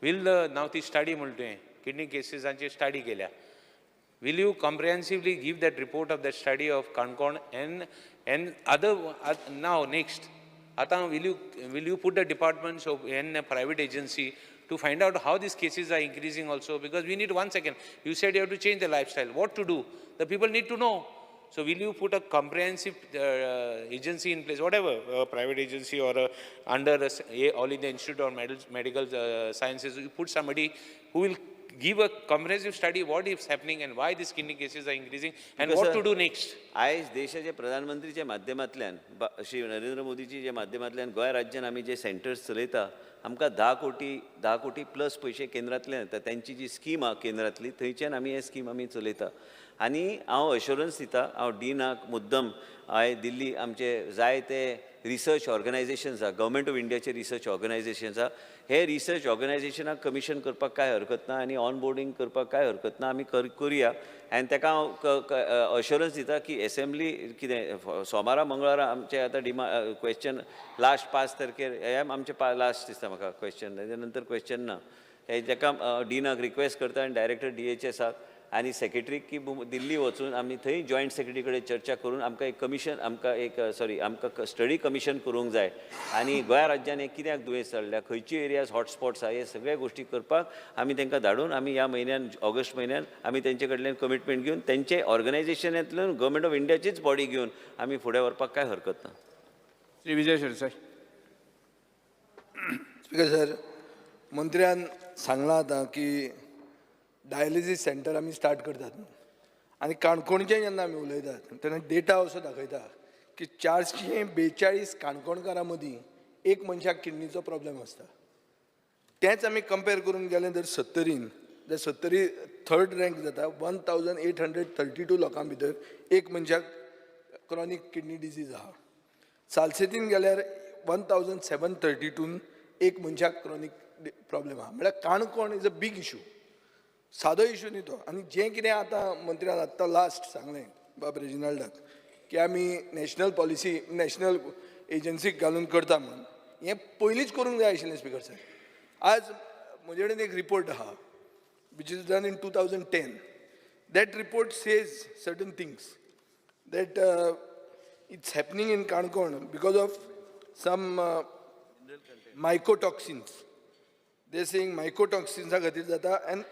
now ती study म्हणतोय kidney केसेसांची study केल्या. Will you comprehensively give that report of that study of Kankon and other now next? Ata will you put the departments of in a private agency to find out how these cases are increasing also? Because we need 1 second. You said you have to change the lifestyle. What to do? The people need to know. So will you put a comprehensive agency in place, whatever, private agency or under all in the Institute of Medical Sciences, you put somebody who will give a comprehensive study what is happening and why these kidney cases are increasing and what to do next. आयज देशाचे प्रधानमंत्रीच्या माध्यमांतल्यान श्री नरेंद्र मोदीच्या माध्यमांतल्यान गोंय राज्यान आमी जे centres चलयता आमकां 10 कोटी प्लस पयशे केंद्रांतल्यान येता. त्यांची जी स्कीम आहा केंद्रांतली थंयच्यान आमी हे स्कीम आमी चलयता. आनी हांव अश्युरन्स दिता, हांव डीनाक मुद्दम हांवें दिल्ली आमचे जायते रिसर्च ऑर्गनायझेशन्स आहा, गव्हर्मेंट ऑफ इंडियाचे रिसर्च ऑर्गनायझेशन्स आहा. हे रिसर्च ऑर्गनायझेशनाक कमिशन करपाक काय हरकत ना आनी ऑन बोर्डिंग करपाक काय हरकत ना, आमी करुया. आनी ताका हांव अश्युरन्स दिता की एसेंब्ली कितें सोमारा मंगळारा आमचे आतां क्वेश्चन लास्ट 5 तारखेर हे आमचे लास्ट दिसता म्हाका क्वेश्चन, तेज्या नंतर क्वेश्चन ना. ताका डीनाक रिक्वेस्ट करता आनी डायरेक्टर DHSाक आनी सेक्रेटरीक की दिल्ली वचून आमी थंय जॉयंट सेक्रेटरी कडेन चर्चा करून आमकां एक कमिशन आमकां स्टडी कमिशन करूंक जाय. आनी गोंय राज्यान एक कित्याक दुयेंस चल्ल्या, खंयची एरियाज हॉटस्पॉट्स आहा, हे सगळ्या गोश्टी करपाक आमी तांकां धाडून आमी ह्या म्हयन्यान ऑगस्ट म्हयन्यान आमी तेंचे कडल्यान कमिटमेंट घेवन तेंचे ऑर्गनायझेशनांतल्यान गव्हर्मेंट ऑफ इंडियाचीच बॉडी घेवन आमी फुडें व्हरपाक काय हरकत ना. श्री विजय शिरसाट. स्पीकर सर, मंत्र्यान सांगलां आतां की डायलिसीस सेंटर आमी स्टार्ट करतात म्हणून. आनी काणकोणचें जेन्ना आमी उलयतात तेन्ना डेटा असो दाखयता की 442 काणकोणकारां मदीं एक मनशाक किडनीचो प्रॉब्लेम आसता. तेंच आमी कंपेर करून गेलें जर 70 जाल्यार 70 थर्ड रँक जाता. 1832 लोकां भितर एक मनशाक क्रॉनीक किडनी डिजीज आहा. सालसेतीन गेल्यार 1732 एक मनशाक क्रॉनीक प्रॉब्लेम आहा. म्हळ्यार Canacona is a big issue, सादो इशू न्ही तो. आनी जें कितें आतां मंत्र्यान आत्तां लास्ट सांगलें बाब रेजिनाल्डाक की आमी नॅशनल पॉलिसी नॅशनल एजन्सीक घालून करता म्हणून, हें पयलींच करूंक जाय आशिल्लें स्पीकर सर. आज म्हजे कडेन एक रिपोर्ट आहा which is done in 2010. That report says certain things that it's happening in Kankon because of some mycotoxins. They're saying mycotoxins are खातीर जाता and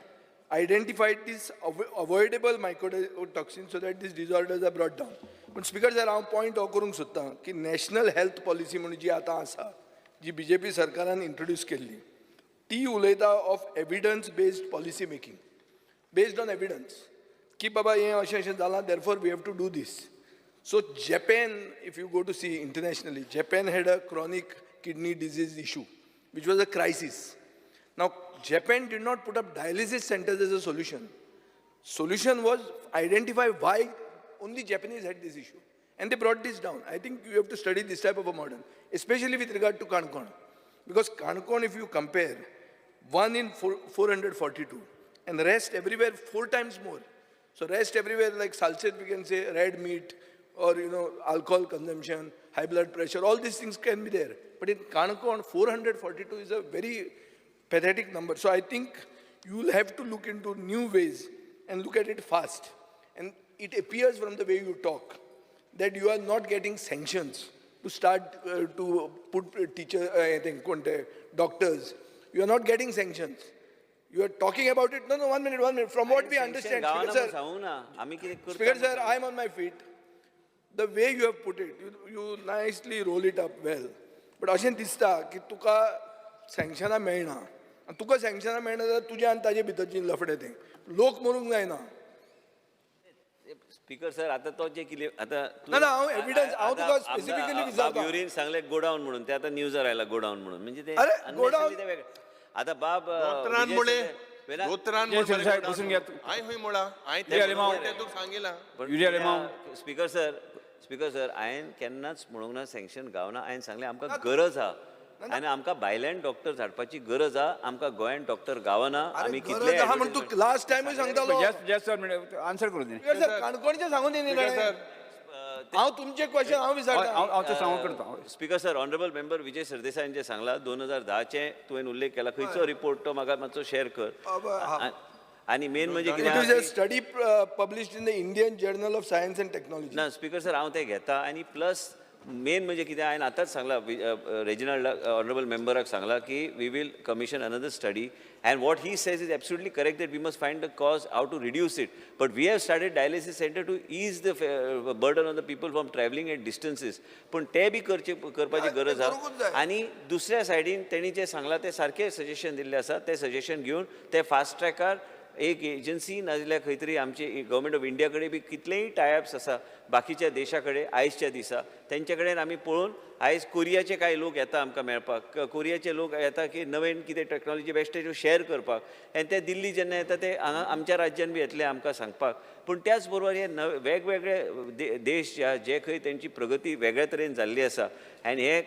identified these avoidable mycotoxins so that these disorders are brought down. But speaker sir, हांव point हो करूंक सोदतां की national health policy म्हणून जी आतां आसा, जी BJP सरकारान इंट्रोड्यूस केल्ली, ती उलयता of evidence based policy making, based on evidence की बाबा हें अशें अशें जालां, therefore we have to do this. So Japan, if you go to see internationally, Japan had a chronic kidney disease issue which was a crisis. Now Japan did not put up dialysis centers as a solution. Solution was identify why only Japanese had this issue and they brought this down. I think you have to study this type of a model, especially with regard to Kankon, because Kankon, if you compare, 1 in 442 and the rest everywhere 4 times more. So rest everywhere like Salset, we can say red meat or alcohol consumption, high blood pressure, all these things can be there. But in Kankon 442 is a very pathetic number. So I think you will have to look into new ways and look at it fast. And it appears from the way you talk that you are not getting sanctions to start to put doctors. You are not getting sanctions. You are talking about it. No, 1 minute. From what we understand, Speaker sir, I am on my feet. The way you have put it, you nicely roll it up well. But अशें दिसता की तुका सँक्शनां मेळना. तुका सँक्शनां मेळना जाल्यार तुज्या आनी ताजे भितरची लफडे तें लोक मरूंक जायना. स्पीकर सर, आता तो जे कितें आतां ना हांव एविडन्स हांव तुका स्पेसिफिकली विचारता. युरीन सांगले गोडाऊन म्हणून, ते आतां न्यूजार आयला गोडाऊन म्हणून, म्हणजे ते गोडाऊन आतां बाब स्पीकर सर हांवें केन्नाच म्हणूंक ना सँक्शन गावना. हांवें सांगलें आमकां गरज आहा आनी आमकां भायल्यान डॉक्टर धाडपाची गरज आहा. आमकां गोंयांत डॉक्टर गावना. आमी कितले म्हणून तू लास्ट टायमूय सांगतालो. जस्ट सर आन्सर करू दी. काणकोणचें सांगून दी. हांव तुमचे क्वेश्चन हांव विचारता हांव ते सांगू करता. स्पीकर सर, ऑनरेबल मेंबर विजय सरदेसायान जे सांगला 2010चे तुवें उल्लेख केला खंयचो रिपोर्ट तो म्हाका मातसो शेअर कर. आणि मेन म्हणजे It is a कितें study published in the Indian Journal of Science and Technology. ना स्पीकर सर हांव ते घेता आणि प्लस मेन म्हणजे कितें हांवें आतांच सांगला रेजिनल ऑनरेबल मेंबराक सांगला की we will commission another study and what he says is absolutely correct that we must find the cause how to reduce it but we have started dialysis centre to ease the burden on the people from travelling at distances पूण ते बी करपाची गरज करूंकूच आहा. जाय. आणि दुसऱ्या सायडीन तेणी जे सांगला ते सारखे सजेशन दिल्ले आसा ते सजेशन घेवन ते फास्ट ट्रॅकार एक एजन्सी नाजाल्यार खंय तरी आमची गव्हर्मेंट ऑफ इंडिया कडेन बी कितलेय टायअप्स आसा बाकीच्या देशा कडेन आयजच्या दिसा तेंचे कडेन आमी पळोवन आयज कोरियाचे कांय लोक येता आमकां मेळपाक कोरियाचे लोक येता की नवीन कितें टॅक्नॉलॉजी बेश्टे त्यो शेअर करपाक आनी ते दिल्ली जेन्ना येता ते हांगा आमच्या राज्यान बी येतले आमकां सांगपाक पूण त्याच बरोबर हे वेगवेगळे देश जे खंय तेंची प्रगती वेगळ्या तरेन जाल्ली आसा आनी हे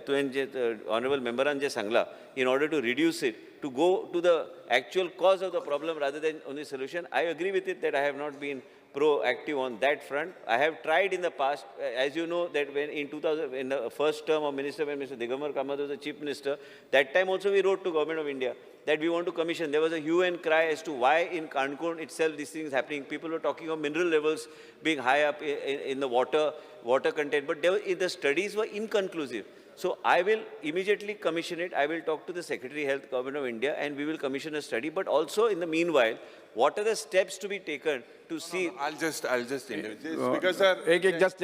तुवें जे ऑनरेबल मेंबरान जे सांगला in order to reduce it, to go to the actual cause of the problem rather than only solution. I agree with it that I have not been proactive on that front. I have tried in the past, as you know, that when in 2000, in the first term of minister, when Mr. Digambar Kamath was the chief minister, that time also we wrote to government of India that we want to commission. There was a hue and cry as to why in Cancun itself these things happening. People were talking of mineral levels being high up in the water content, but the studies were inconclusive. So I will immediately commission it. I will talk to the Secretary Health, Government of India, and we will commission a study. But also in the meanwhile, what are the steps to be taken to see? I'll just intervene. Speaker sir, एक just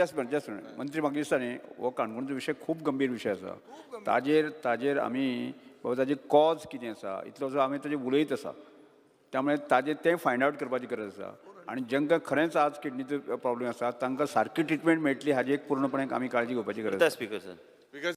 मंत्री म्हाका दिसता न्ही हो काणकोणचो विशय खूब गंभीर विशय आसा ताजेर आमी बाबा ताजें कॉज कितें आसा इतलो जो आमी ताजेर उलयत आसा त्यामुळे ताजें तें फायंड आवट करपाची गरज आसा आनी जांकां खरेंच आज किडनीचो प्रॉब्लेम आसा तांकां सारकी ट्रिटमेंट मेळटली हाजी एक पूर्णपणे आमी काळजी घेवपाची गरज आसा. Speaker sir